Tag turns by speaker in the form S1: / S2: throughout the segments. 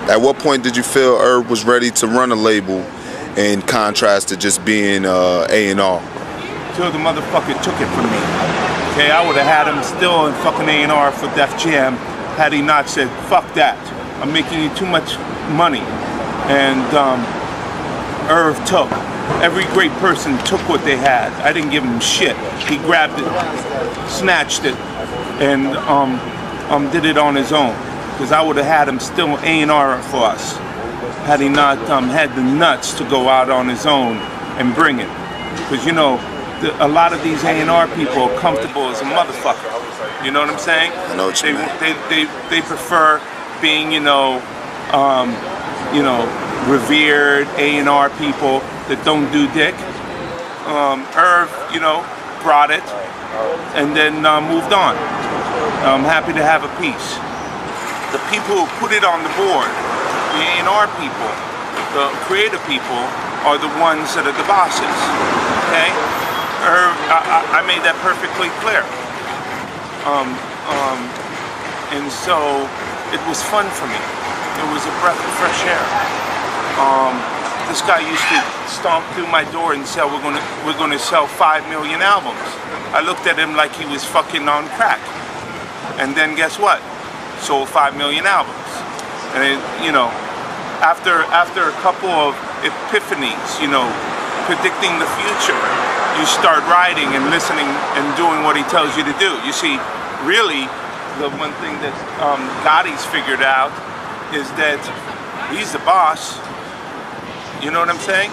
S1: At what point did you feel Irv was ready to run a label in contrast to just being A&R?
S2: Till the motherfucker took it from me. Okay, I would have had him still in fucking A&R for Def Jam had he not said, fuck that. I'm making you too much money. And Irv took. Every great person took what they had. I didn't give him shit. He grabbed it, snatched it, and did it on his own. Because I would have had him still A&R for us, had he not had the nuts to go out on his own and bring it. Because, you know, a lot of these A&R people are comfortable as a motherfucker. You know what I'm saying?
S1: I know what you mean.
S2: They prefer being, you know, revered A&R people that don't do dick. Irv, you know, brought it and then moved on. I'm happy to have a piece. The people who put it on the board, the A&R people, the creative people, are the ones that are the bosses. Okay? I made that perfectly clear. And so it was fun for me. It was a breath of fresh air. This guy used to stomp through my door and say, we're gonna sell 5 million albums. I looked at him like he was fucking on crack. And then guess what? Sold 5 million albums. And it, you know, after a couple of epiphanies, you know, predicting the future, you start writing and listening and doing what he tells you to do. You see, really, the one thing that Gotti's figured out is that he's the boss. You know what I'm saying?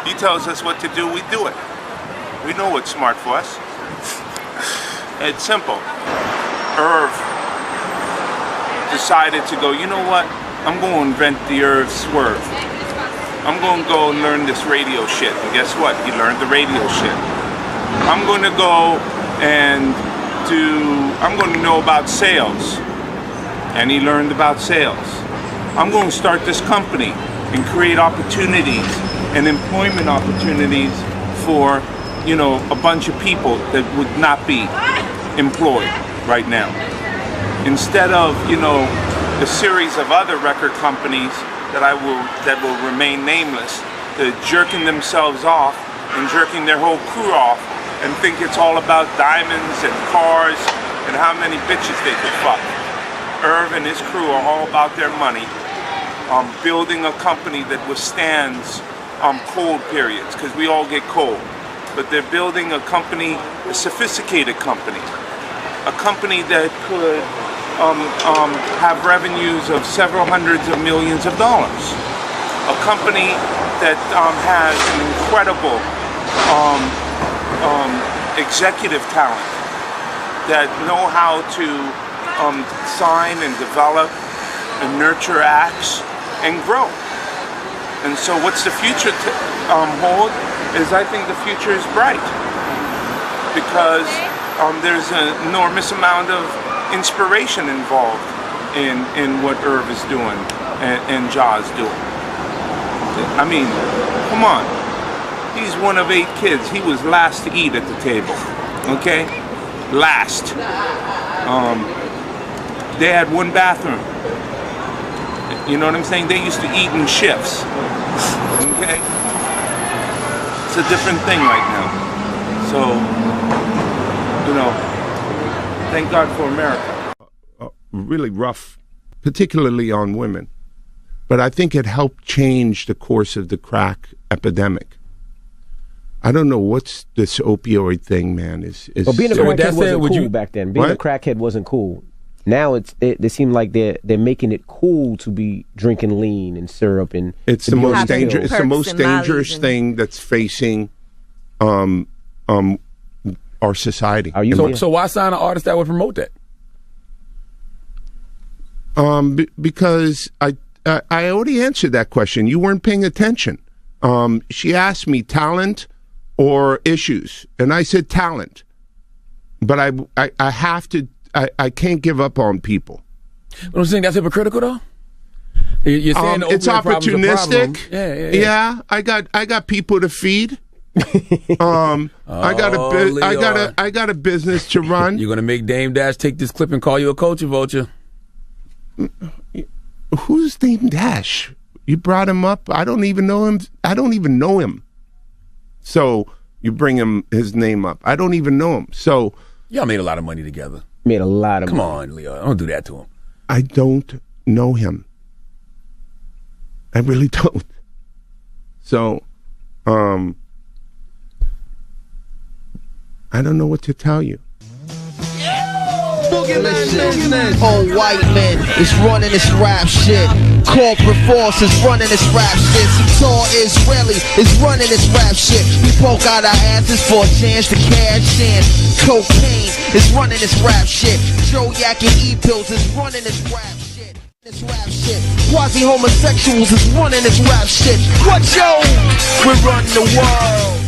S2: He tells us what to do, we do it. We know what's smart for us. It's simple. Irv decided to go, you know what? I'm going to invent the Irv Swerve. I'm going to go and learn this radio shit. And guess what? He learned the radio shit. I'm going to go and I'm going to know about sales. And he learned about sales. I'm going to start this company and create opportunities and employment opportunities for, you know, a bunch of people that would not be employed right now. Instead of, you know, a series of other record companies that will remain nameless, that are jerking themselves off and jerking their whole crew off and think it's all about diamonds and cars and how many bitches they could fuck. Irv and his crew are all about their money, building a company that withstands cold periods, because we all get cold. But they're building a company, a sophisticated company, a company that could have revenues of several hundreds of millions of dollars. A company that has an incredible executive talent, that know how to sign and develop and nurture acts and grow. And so what's the future hold is, I think the future is bright, because there's an enormous amount of inspiration involved in what Irv is doing and Ja's doing. I mean, come on. He's one of 8 kids. He was last to eat at the table, okay? Last. They had one bathroom. You know what I'm saying? They used to eat in shifts, okay? It's a different thing right now. So, you know, thank God for America.
S3: Really rough, particularly on women. But I think it helped change the course of the crack epidemic. I don't know what's this opioid thing, man.
S4: Well, being a crackhead wasn't cool back then. Being a crackhead wasn't cool. Now they seem like they're making it cool to be drinking lean and syrup and
S3: it's the most dangerous. It's the most dangerous thing that's facing our society.
S5: So why sign an artist that would promote that?
S3: Because I already answered that question. You weren't paying attention. She asked me talent or issues, and I said talent. But I have to. I can't give up on people.
S5: But I'm saying that's hypocritical, though. You're saying
S3: it's opportunistic. Yeah. I got people to feed. I got a business to run.
S5: You're gonna make Dame Dash take this clip and call you a culture vulture.
S3: who's named Dash? You brought him up. I don't even know him. I don't even know him. So you bring his name up. I don't even know him. So
S5: y'all made a lot of money together.
S4: Made a lot of money.
S5: Come on, Lyor. Don't do that to him.
S3: I don't know him. I really don't. So, I don't know what to tell you.
S6: Listen, old white men is running this rap shit. Corporate force is running this rap shit. Tall Israeli is running this rap shit. We poke out our asses for a chance to cash in. Cocaine is running this rap shit. Joe Yak and E-Pills is running this rap shit. This rap shit. Quasi-homosexuals is running this rap shit. What, yo? We run the world.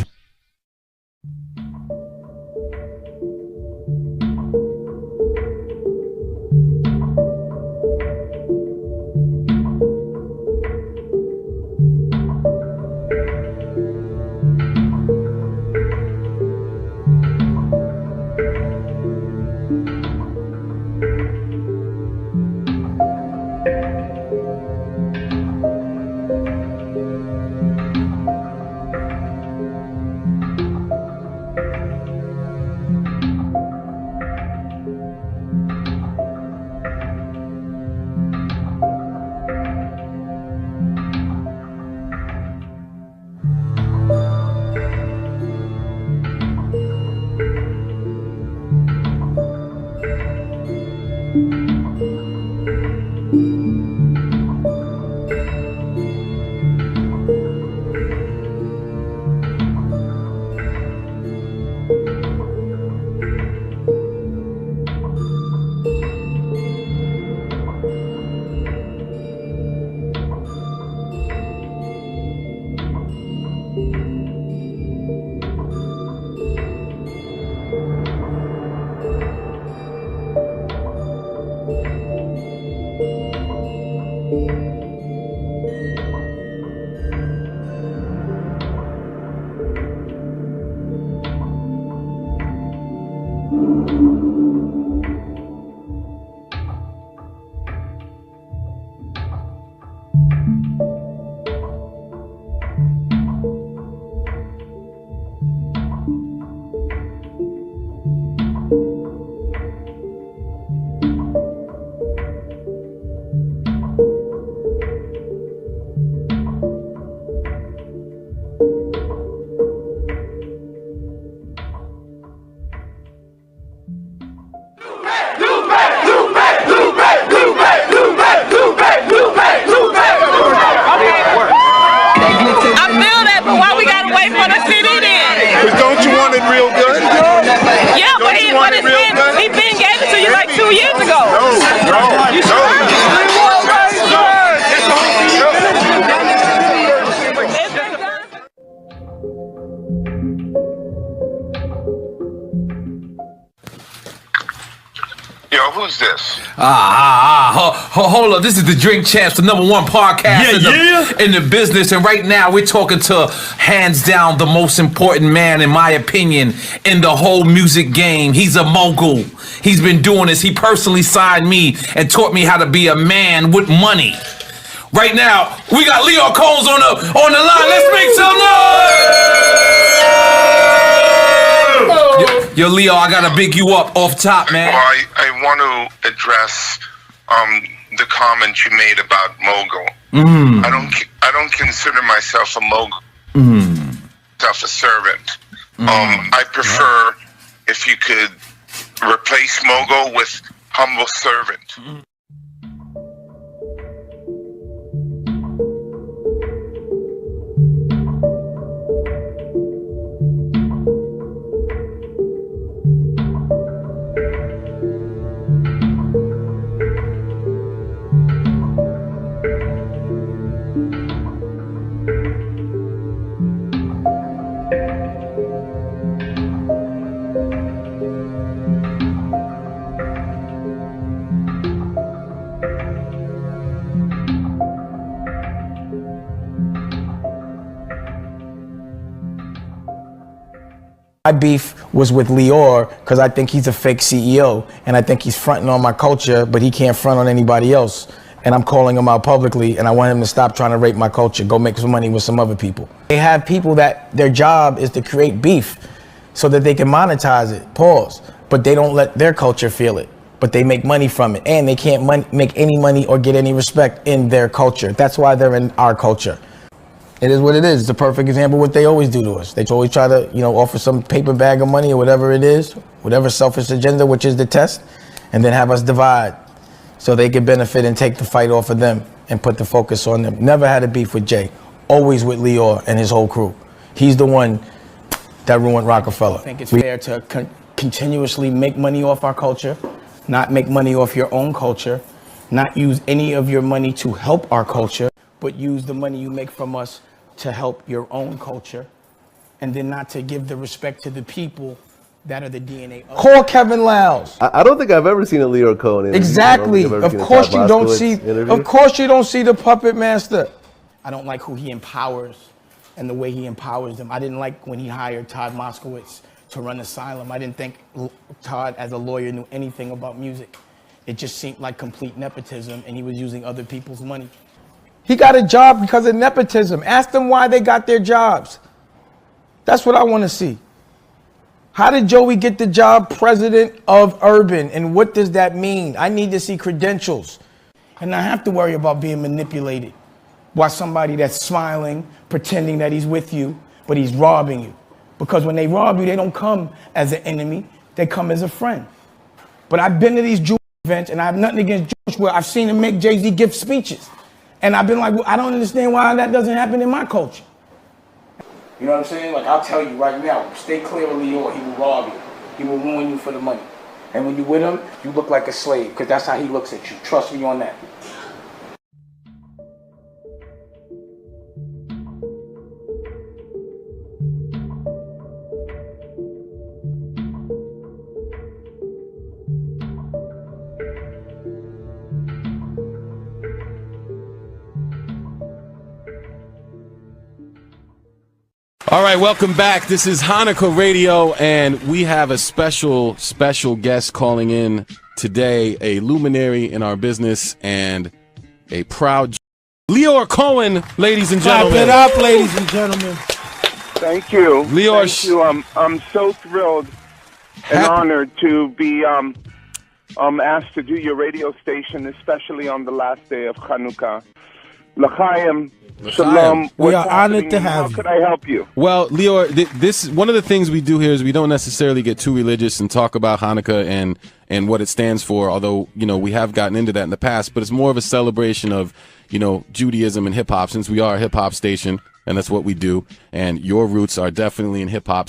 S7: Who's this?
S8: Hold up. This is the Drink Champs, the #1 podcast in the business. And right now we're talking to, hands down, the most important man, in my opinion, in the whole music game. He's a mogul. He's been doing this. He personally signed me and taught me how to be a man with money. Right now, we got Lyor Cohen on the line. Let's make some noise! Yo, Lyor, I gotta big you up off top, man.
S7: Well, I want to address the comment you made about mogul. I don't consider myself a mogul. Myself a servant. I prefer if you could replace mogul with humble servant.
S9: My beef was with Lyor because I think he's a fake CEO and I think he's fronting on my culture, but he can't front on anybody else. and I'm calling him out publicly, and I want him to stop trying to rape my culture, go make some money with some other people. They have people that their job is to create beef so that they can monetize it, pause, but they don't let their culture feel it, but they make money from it, and they can't make any money or get any respect in their culture. That's why they're in our culture. It is what it is. It's a perfect example of what they always do to us. They always try to, offer some paper bag of money or whatever it is, whatever selfish agenda, which is the test, and then have us divide so they can benefit and take the fight off of them and put the focus on them. Never had a beef with Jay, always with Lyor and his whole crew. He's the one that ruined Rockefeller. I think it's fair to continuously make money off our culture, not make money off your own culture, not use any of your money to help our culture, but use the money you make from us to help your own culture, and then not to give the respect to the people that are the DNA of. Call Kevin Lowndes.
S10: I don't think I've ever seen a Lyor Cohen interview.
S9: Exactly. Of course you don't see. Of course you don't see the puppet master. I don't like who he empowers and the way he empowers them. I didn't like when he hired Todd Moskowitz to run Asylum. I didn't think Todd, as a lawyer, knew anything about music. It just seemed like complete nepotism, and he was using other people's money. He got a job because of nepotism. Ask them why they got their jobs. That's what I want to see. How did Joey get the job president of Urban, and what does that mean? I need to see credentials, and I have to worry about being manipulated by somebody that's smiling, pretending that he's with you, but he's robbing you. Because when they rob you, they don't come as an enemy, they come as a friend. But I've been to these Jewish events, and I have nothing against Jewish, where I've seen him make Jay-Z give speeches. And I've been like, well, I don't understand why that doesn't happen in my culture. You know what I'm saying? Like, I'll tell you right now, stay clear of Lyor. He will rob you. He will ruin you for the money. And when you're with him, you look like a slave, because that's how he looks at you. Trust me on that.
S11: All right, welcome back. This is Hanukkah Radio, and we have a special guest calling in today, a luminary in our business and a proud Lyor Cohen, ladies and gentlemen.
S9: Clap it up, ladies and gentlemen.
S12: Thank you.
S11: Lyor,
S12: thank you. I'm so thrilled and honored to be asked to do your radio station, especially on the last day of Hanukkah. L'chaim. Shalom.
S9: We are honored to have you.
S12: How could I help you?
S11: Well, Lyor, this one of the things we do here is we don't necessarily get too religious and talk about Hanukkah and what it stands for, although, we have gotten into that in the past, but it's more of a celebration of, Judaism and hip-hop, since we are a hip-hop station, and that's what we do, and your roots are definitely in hip-hop.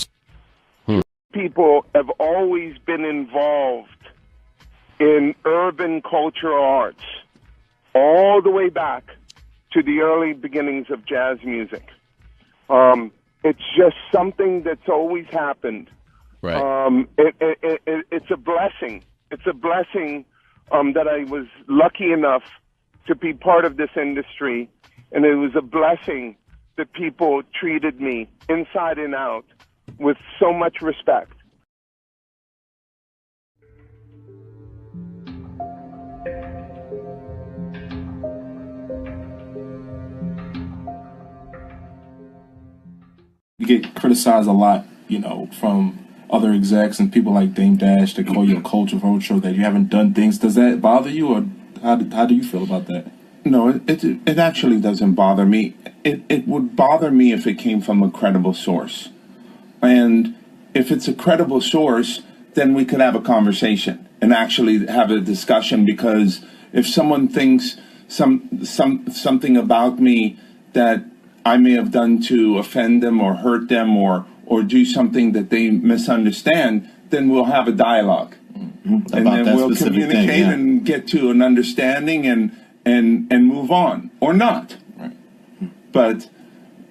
S12: People have always been involved in urban cultural arts, all the way back to the early beginnings of jazz music. It's just something that's always happened.
S11: Right.
S12: It's a blessing. It's a blessing that I was lucky enough to be part of this industry, and it was a blessing that people treated me inside and out with so much respect.
S13: You get criticized a lot, from other execs and people like Dame Dash to call you a culture vulture, that you haven't done things. Does that bother you, or how do you feel about that?
S1: No, it actually doesn't bother me. It would bother me if it came from a credible source. And if it's a credible source, then we could have a conversation and actually have a discussion, because if someone thinks something about me that I may have done to offend them or hurt them or do something that they misunderstand, then we'll have a dialogue.
S13: Mm-hmm.
S1: And then we'll communicate and get to an understanding and move on, or not.
S13: Right.
S1: But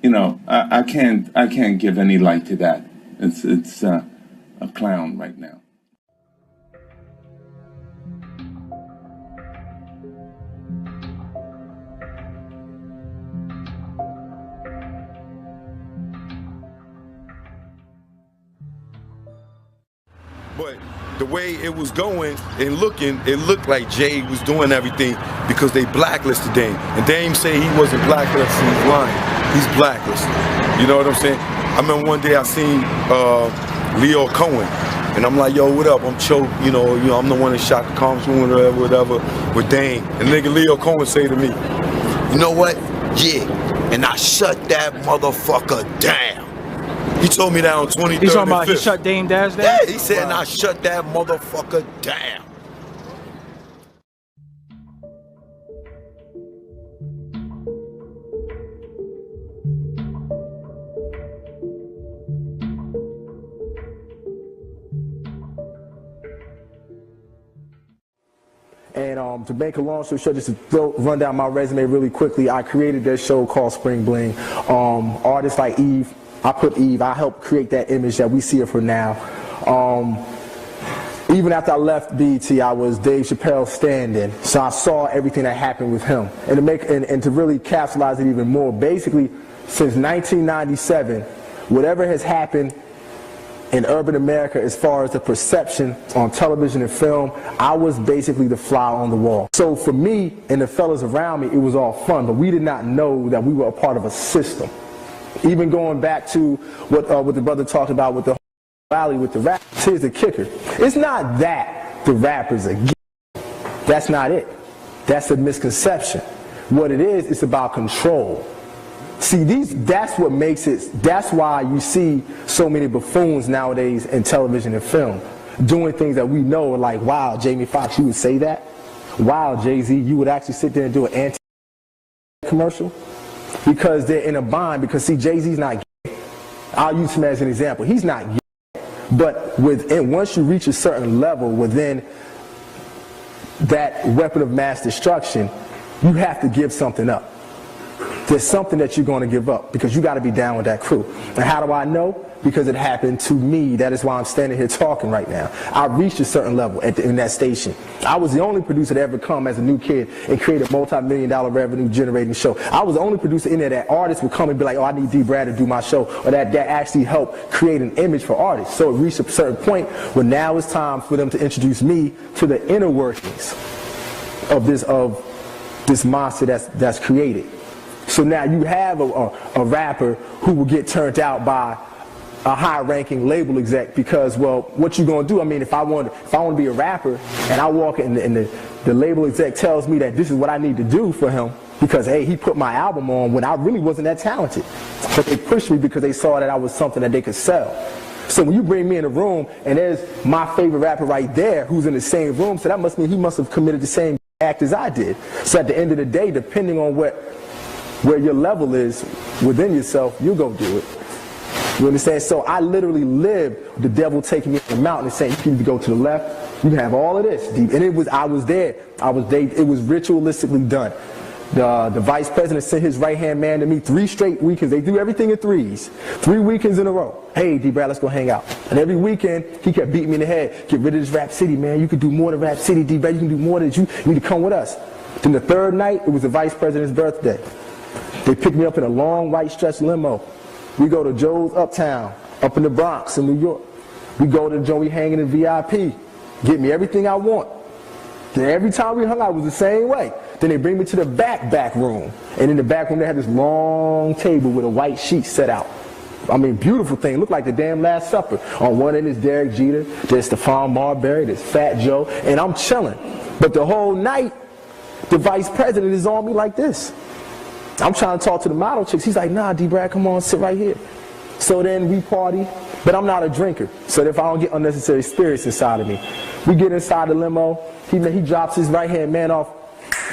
S1: I can't give any light to that. It's a clown right now.
S14: But the way it was going and looking, it looked like Jay was doing everything because they blacklisted Dame. And Dame say he wasn't blacklisted, he's lying. He's blacklisted. You know what I'm saying? I remember one day I seen Lyor Cohen, and I'm like, yo, what up? I'm Cho, you know, I'm the one that shot the congresswoman or whatever with Dame. And nigga Lyor Cohen say to me, you know what? Yeah, and I shut that motherfucker down. He told me that on 23rd.
S15: He's talking about he shut Dame Dash down?
S14: Yeah, he said, and I shut that motherfucker down.
S16: And to make a long story short, just to run down my resume really quickly, I created that show called Spring Bling. Artists like Eve, I helped create that image that we see her for now. Even after I left BET, I was Dave Chappelle's stand-in, so I saw everything that happened with him. And to really capitalize it even more, basically, since 1997, whatever has happened in urban America as far as the perception on television and film, I was basically the fly on the wall. So for me and the fellas around me, it was all fun, but we did not know that we were a part of a system. Even going back to what the brother talked about with the rally with the rap, here's the kicker. It's not that the rappers are gay. That's not it. That's a misconception. What it is, it's about control. See, that's what makes it, that's why you see so many buffoons nowadays in television and film, doing things that we know are like, wow, Jamie Foxx, you would say that? Wow, Jay-Z, you would actually sit there and do an anti-commercial? Because they're in a bind, because see, Jay-Z's not gay. I'll use him as an example. He's not gay. But once you reach a certain level within that weapon of mass destruction, you have to give something up. There's something that you're going to give up because you got to be down with that crew. And how do I know? Because it happened to me. That is why I'm standing here talking right now. I reached a certain level in that station. I was the only producer to ever come as a new kid and create a multi-million-dollar revenue generating show. I was the only producer in there that artists would come and be like, oh, I need D. Brad to do my show, or that actually helped create an image for artists. So it reached a certain point where now it's time for them to introduce me to the inner workings of this monster that's created. So now you have a rapper who will get turned out by a high-ranking label exec because, well, what you gonna do? I mean, if I want to be a rapper and I walk in and the label exec tells me that this is what I need to do for him because, hey, he put my album on when I really wasn't that talented. But they pushed me because they saw that I was something that they could sell. So when you bring me in a room and there's my favorite rapper right there who's in the same room, so that must mean he must have committed the same act as I did. So at the end of the day, depending on where your level is within yourself, you go do it. You understand? So I literally lived the devil taking me to the mountain and saying, you can either go to the left, you can have all of this. And I was there. It was ritualistically done. The vice president sent his right-hand man to me 3 straight weekends. They do everything in threes. 3 weekends in a row. Hey, D. Brad, let's go hang out. And every weekend, he kept beating me in the head. Get rid of this Rap City, man. You can do more than Rap City, D. Brad. You can do more than you need to come with us. Then the 3rd night, it was the vice president's birthday. They picked me up in a long white stretch limo. We go to Joe's Uptown, up in the Bronx in New York. We go to Joe, we hang in the VIP, get me everything I want. Then every time we hung out, it was the same way. Then they bring me to the back room. And in the back room, they had this long table with a white sheet set out. I mean, beautiful thing. Looked like the damn Last Supper. On one end is Derek Jeter, there's Stephon Marbury, there's Fat Joe, and I'm chilling. But the whole night, the vice president is on me like this. I'm trying to talk to the model chicks. He like, nah, D. Brad, come on, sit right here. So then we party, but I'm not a drinker. So if I don't get unnecessary spirits inside of me, we get inside the limo. He drops his right-hand man off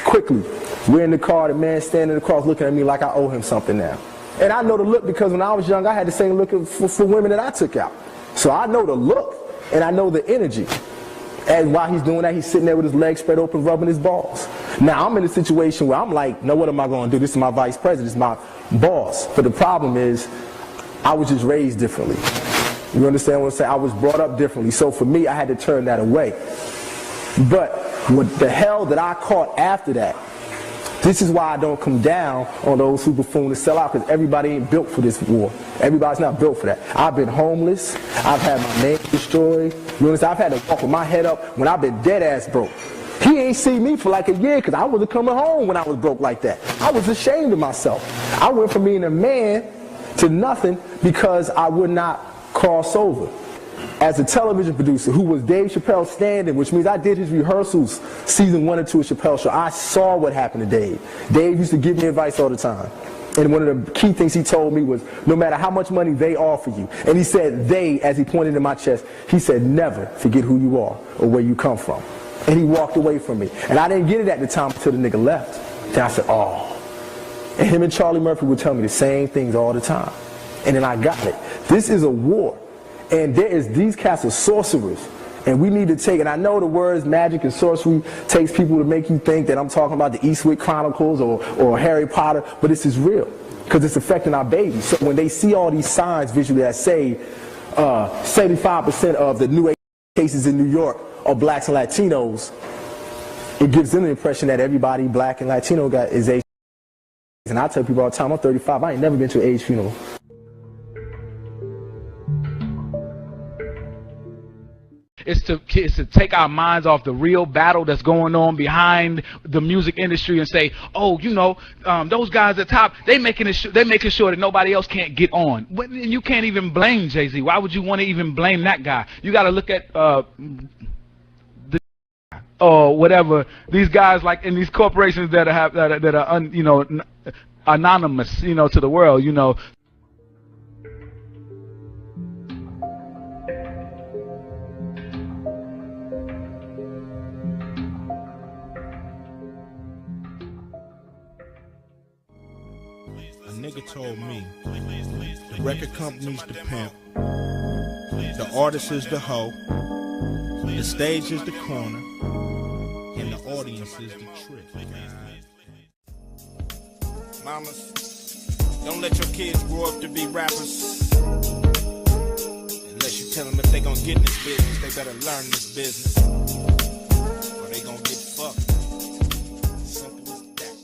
S16: quickly. We're in the car, the man standing across looking at me like I owe him something now. And I know the look because when I was young, I had the same look for women that I took out. So I know the look, and I know the energy. And while he's doing that, he's sitting there with his legs spread open, rubbing his balls. Now, I'm in a situation where I'm like, no, what am I going to do? This is my vice president, this is my boss. But the problem is, I was just raised differently. You understand what I'm saying? I was brought up differently. So for me, I had to turn that away. But what the hell that I caught after that This is why I don't come down on those who buffoon and sell out, because everybody ain't built for this war. Everybody's not built for that. I've been homeless. I've had my name destroyed. You understand? I've had to walk with my head up when I've been dead ass broke. He ain't seen me for like a year because I wasn't coming home when I was broke like that. I was ashamed of myself. I went from being a man to nothing because I would not cross over. As a television producer who was Dave Chappelle's stand-in, which means I did his rehearsals season 1 and 2 of Chappelle's show. I saw what happened to Dave. Dave used to give me advice all the time. And one of the key things he told me was, no matter how much money they offer you, and he said they, as he pointed to my chest, he said, never forget who you are or where you come from. And he walked away from me. And I didn't get it at the time until the nigga left. Then I said, oh. And him and Charlie Murphy would tell me the same things all the time. And then I got it. This is a war. And these cats are sorcerers. And we need to take, and I know the words magic and sorcery takes people to make you think that I'm talking about the Eastwick Chronicles or Harry Potter, but this is real. Because it's affecting our babies. So when they see all these signs visually that say 75% of the new cases in New York are blacks and Latinos, it gives them the impression that everybody black and Latino is AIDS. And I tell people all the time, I'm 35, I ain't never been to an AIDS funeral.
S17: It's to take our minds off the real battle that's going on behind the music industry and say, oh, you know, those guys at top, they making sure that nobody else can't get on. But you can't even blame Jay-Z. Why would you want to even blame that guy? You got to look at or whatever, these guys like in these corporations that are you know, anonymous, you know, to the world, you know.
S18: A nigga told me the record company's the pimp, the artist is the hoe, the stage is the corner, and the audience is the trick. Mamas, don't let your kids grow up to be rappers. Unless you tell them if they gonna get in this business, they better learn this business, or they gonna get fucked. Simple as that.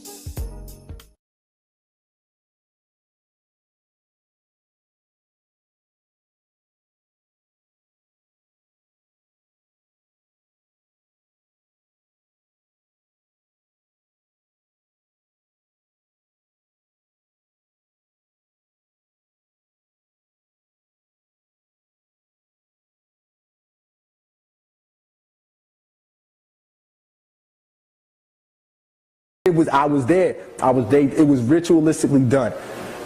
S16: I was there. It was ritualistically done.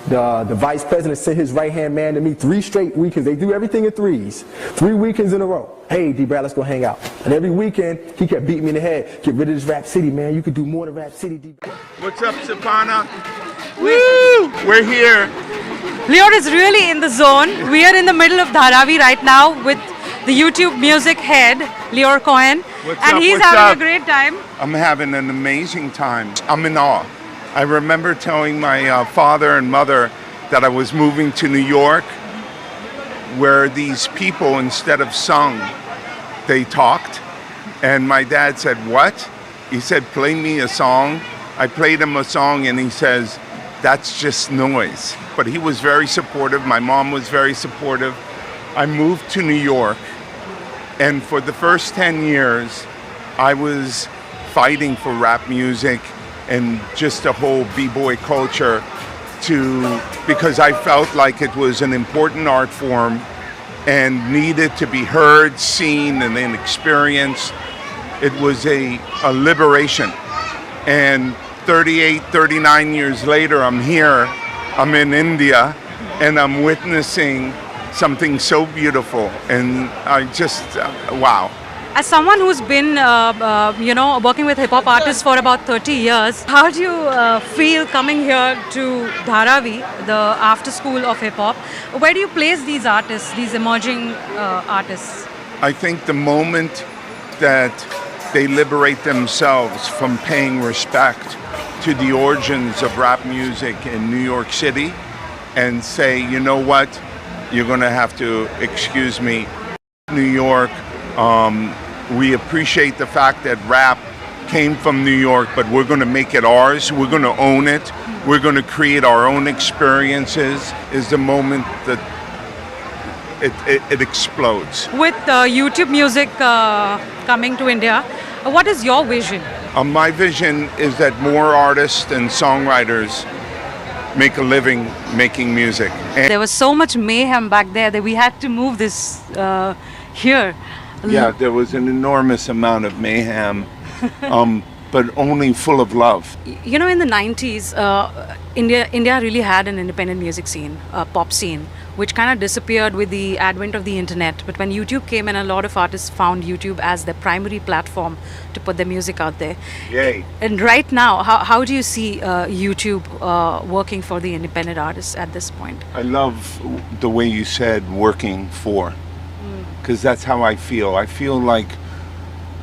S16: The vice president sent his right-hand man to me 3 straight weekends. They do everything in 3s. 3 weekends in a row. Hey, D-Brad, let's go hang out. And every weekend, he kept beating me in the head. Get rid of this Rap City, man. You could do more than Rap City, D-Brad.
S2: What's up, Sapana? Woo! We're here.
S19: Lyor is really in the zone. We are in the middle of Dharavi right now with the YouTube music head, Lyor Cohen. And he's having a great time.
S2: I'm having an amazing time. I'm in awe. I remember telling my father and mother that I was moving to New York, where these people, instead of sung, they talked. And my dad said, what? He said, play me a song. I played him a song and he says, that's just noise. But he was very supportive. My mom was very supportive. I moved to New York. And for the first 10 years, I was fighting for rap music and just the whole b-boy culture because I felt like it was an important art form and needed to be heard, seen, and then experienced. It was a liberation. And 38, 39 years later, I'm here, I'm in India, and I'm witnessing something so beautiful, and I just, wow.
S19: As someone who's been, you know, working with hip-hop artists for about 30 years, how do you feel coming here to Dharavi, the after school of hip-hop? Where do you place these artists, these emerging artists?
S2: I think the moment that they liberate themselves from paying respect to the origins of rap music in New York City and say, you know what, you're going to have to excuse me, New York. We appreciate the fact that rap came from New York, but we're going to make it ours. We're going to own it. We're going to create our own experiences, is the moment that it explodes.
S19: With YouTube music coming to India, what is your vision?
S2: My vision is that more artists and songwriters make a living making music. And
S19: there was so much mayhem back there that we had to move this here.
S2: Yeah, there was an enormous amount of mayhem. But only full of love.
S19: You know, in the 90s, India really had an independent music scene, pop scene, which kind of disappeared with the advent of the internet. But when YouTube came in, a lot of artists found YouTube as their primary platform to put their music out there.
S2: Yay.
S19: And right now, how do you see YouTube working for the independent artists at this point?
S2: I love the way you said working for, because that's how I feel. I feel like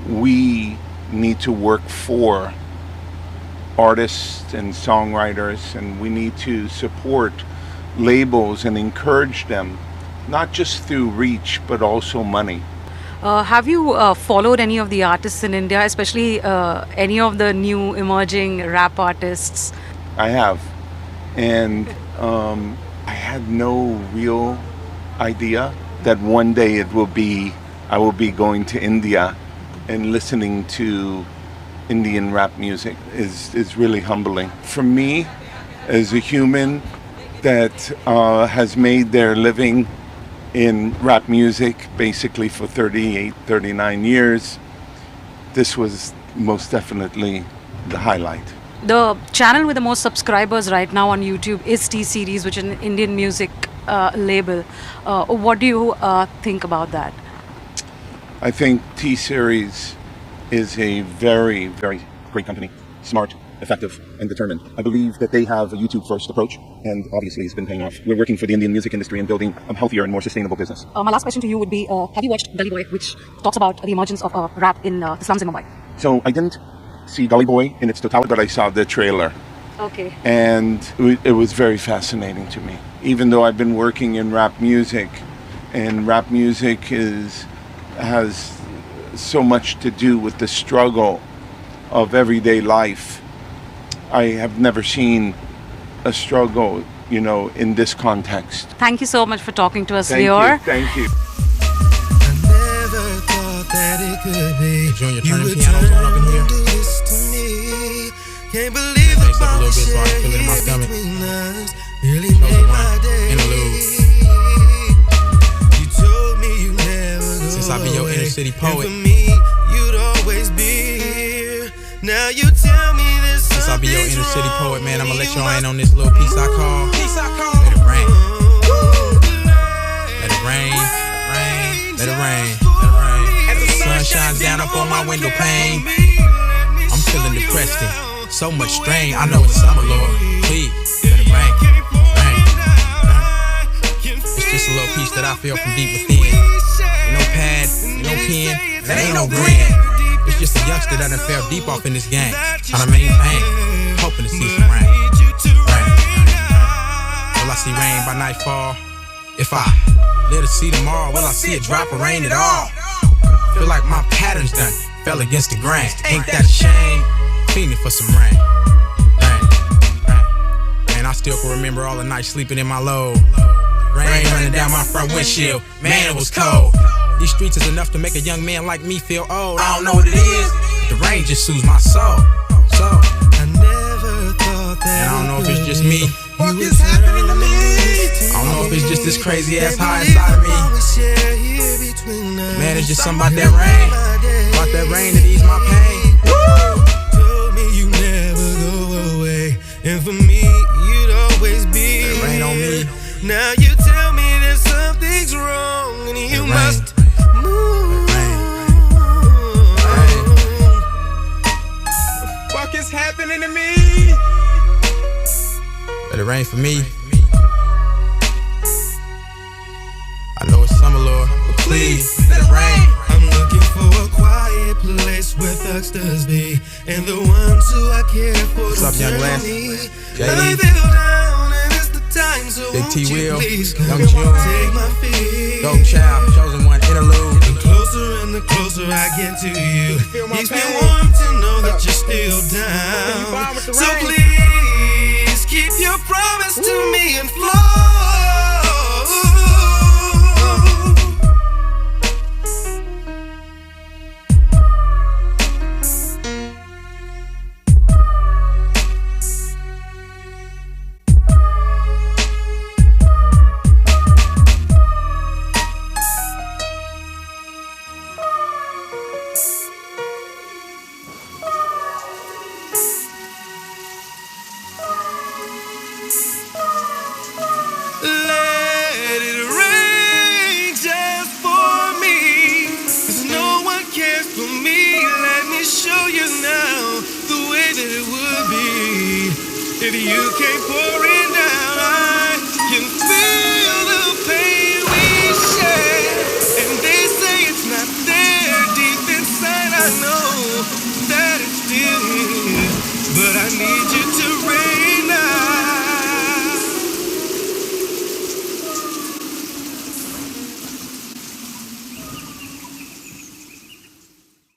S2: we need to work for artists and songwriters, and we need to support labels and encourage them, not just through reach but also money.
S19: Have you followed any of the artists in India, especially any of the new emerging rap artists?
S2: I have, and I had no real idea that one day I will be going to India and listening to Indian rap music is really humbling. For me, as a human that has made their living in rap music basically for 38, 39 years, this was most definitely the highlight.
S19: The channel with the most subscribers right now on YouTube is T-Series, which is an Indian music label. What do you think about that?
S2: I think T-Series is a very, very great company. Smart, effective, and determined. I believe that they have a YouTube-first approach, and obviously it's been paying off. We're working for the Indian music industry and building a healthier and more sustainable business.
S19: My last question to you would be, have you watched Gully Boy, which talks about the emergence of rap in the slums in Mumbai?
S2: So I didn't see Gully Boy in its totality, but I saw the trailer.
S19: Okay.
S2: And it was very fascinating to me. Even though I've been working in rap music, and rap music has so much to do with the struggle of everyday life, I have never seen a struggle, in this context.
S19: Thank you so much for talking to us,
S2: Lyor.
S19: Lyor.
S2: Thank you.
S20: I never thought that it could be.
S21: Junior turning pianos on up in here.
S20: Can't believe the
S21: bond we share between us really made my day. You told me you never go Since I be your inner city poet.
S20: And for me, you'd always be here. Now you tell me this.
S21: Since I be your inner city poet, man, I'ma let y'all in on this little piece I call Let It Rain. Let it rain, let it rain, let it rain. As the sun shines down up on my window pane, I'm feeling depressed and so much strain. I know it's summer, Lord. Please, let it rain, rain, rain. It's just a little piece that I feel from deep within. No pad, no pen, that ain't no grin. It's just a youngster that done fell deep off in this game. Tryna maintain, hoping to see some rain. Rain. Will I see rain by nightfall? If I live to see tomorrow, will I see it drop or rain at all? Feel like my patterns done fell against the grain. Ain't that a shame? Fiending for some rain. Rain. Man, I still can remember all the nights sleeping in my load. Rain running down my front windshield. Man, it was cold. These streets is enough to make a young man like me feel old. I don't know what it is, but the rain just soothes my soul. So,
S20: I never thought that.
S21: And I don't know if it's just me. What is happening to me? I don't know if it's just this crazy ass high inside of me. Man, it's just something about that rain. About that rain that ease my pain.
S20: Told me you never go away, and for me you'd always be.
S21: That rain on me.
S20: Now you tell me that something's wrong, and you must.
S21: What is happening to me? Let it rain for me. I know it's summer, Lord, but please let it rain.
S20: I'm looking for a quiet place where thugs be, and the ones who I care for.
S21: What's up, young lass?
S20: I feel down, and it's the time, so
S21: Big T Will,
S20: please
S21: Young June,
S20: take my feet.
S21: Dope Child, Chosen One, Interlude.
S20: closer and the closer I get to you. Keeps me warm to know that you're still down. So please keep your promise to me and flow. Let it rain just for me, 'cause no one cares for me. Let me show you now the way that it would be. If you came pouring down, I can feel the pain we share. And they say it's not there deep inside. I know that it's still here, but I need you.